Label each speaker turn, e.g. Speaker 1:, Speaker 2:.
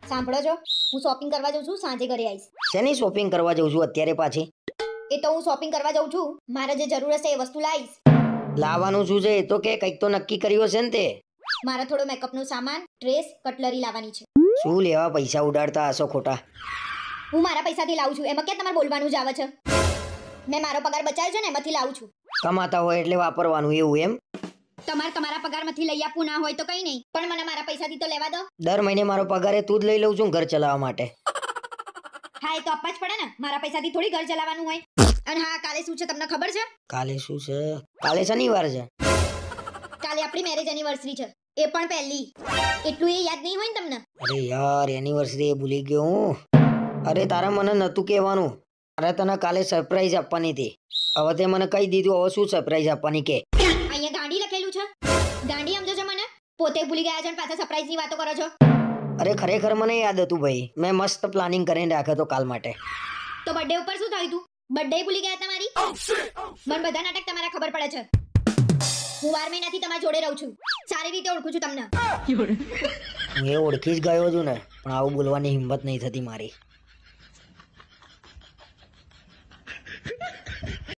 Speaker 1: સાંભળો છો, હું શોપિંગ કરવા જઉં છું, સાંજે ઘરે આવીશ.
Speaker 2: શેની શોપિંગ કરવા જઉં છું અત્યારે પાછી?
Speaker 1: એ તો હું શોપિંગ કરવા જઉં છું, મારે જે જરૂર હશે એ વસ્તુ લાવીશ.
Speaker 2: લાવવાનું શું છે એ તો કે કંઈક તો નક્કી કર્યું હશે ને તે.
Speaker 1: મારે થોડો મેકઅપનો સામાન, ડ્રેસ, કટલરી લાવવાની છે.
Speaker 2: શું લેવા પૈસા ઉડાડતા હશો ખોટા?
Speaker 1: હું મારા પૈસાથી લાવું છું, એમાં ક્યાં તમારે બોલવાનું જ આવે છે? મેં મારો પગાર બચાવ્યો છે ને એમાંથી લાવું છું.
Speaker 2: કમાતા હોય એટલે વાપરવાનું એવું એમ?
Speaker 1: તમારે તમારા પગારમાંથી લઈ આપવું ના હોય તો કઈ નહીં, પણ મને મારા પૈસાથી તો લેવા દો.
Speaker 2: દર મહિને મારો પગાર તું જ લઈ લઉં છું ઘર ચલાવવા માટે.
Speaker 1: હા એ તો આપવા જ પડે ને, મારા પૈસાથી થોડી ઘર ચલાવવાનું હોય. અને હા, કાલે શું છે તમને ખબર છે?
Speaker 2: કાલે શું છે? કાલે શનિવાર છે.
Speaker 1: કાલે આપણી મેરેજ એનિવર્સરી છે, એ પણ પહેલી. એટલું એ યાદ નહીં હોય ને તમને?
Speaker 2: અરે યાર, એનિવર્સરી ભૂલી ગયો હું. અરે તારે મને નતું કહેવાનું. અરે તને કાલે સરપ્રાઈઝ આપવાની હતી. હવે તે મને કહી દીધું, હવે શું સરપ્રાઈઝ આપવાની કે?
Speaker 1: અહીંયા ગાંડી લખેલું છે. ગાંડી સમજો છો મને? પોતે ભૂલી ગયા છો અને પાછા સરપ્રાઈઝની વાતો કરો છો.
Speaker 2: અરે ખરેખર મને યાદ હતું ભાઈ, મેં મસ્ત પ્લાનિંગ કરીને રાખ્યો હતો કાલ માટે.
Speaker 1: તો બર્થડે ઉપર શું થયું તું? બર્થડે ભૂલી ગયા તમારી? મને બધા નાટક તમારા ખબર પડે છે. હું 12 મહિનાથી તમારા જોડે રહું છું, સારી રીતે ઓળખું છું તમને.
Speaker 2: હું એ ઓળખી જ ગયો છું ને, પણ આવું બોલવાની હિંમત નહીં થતી મારી.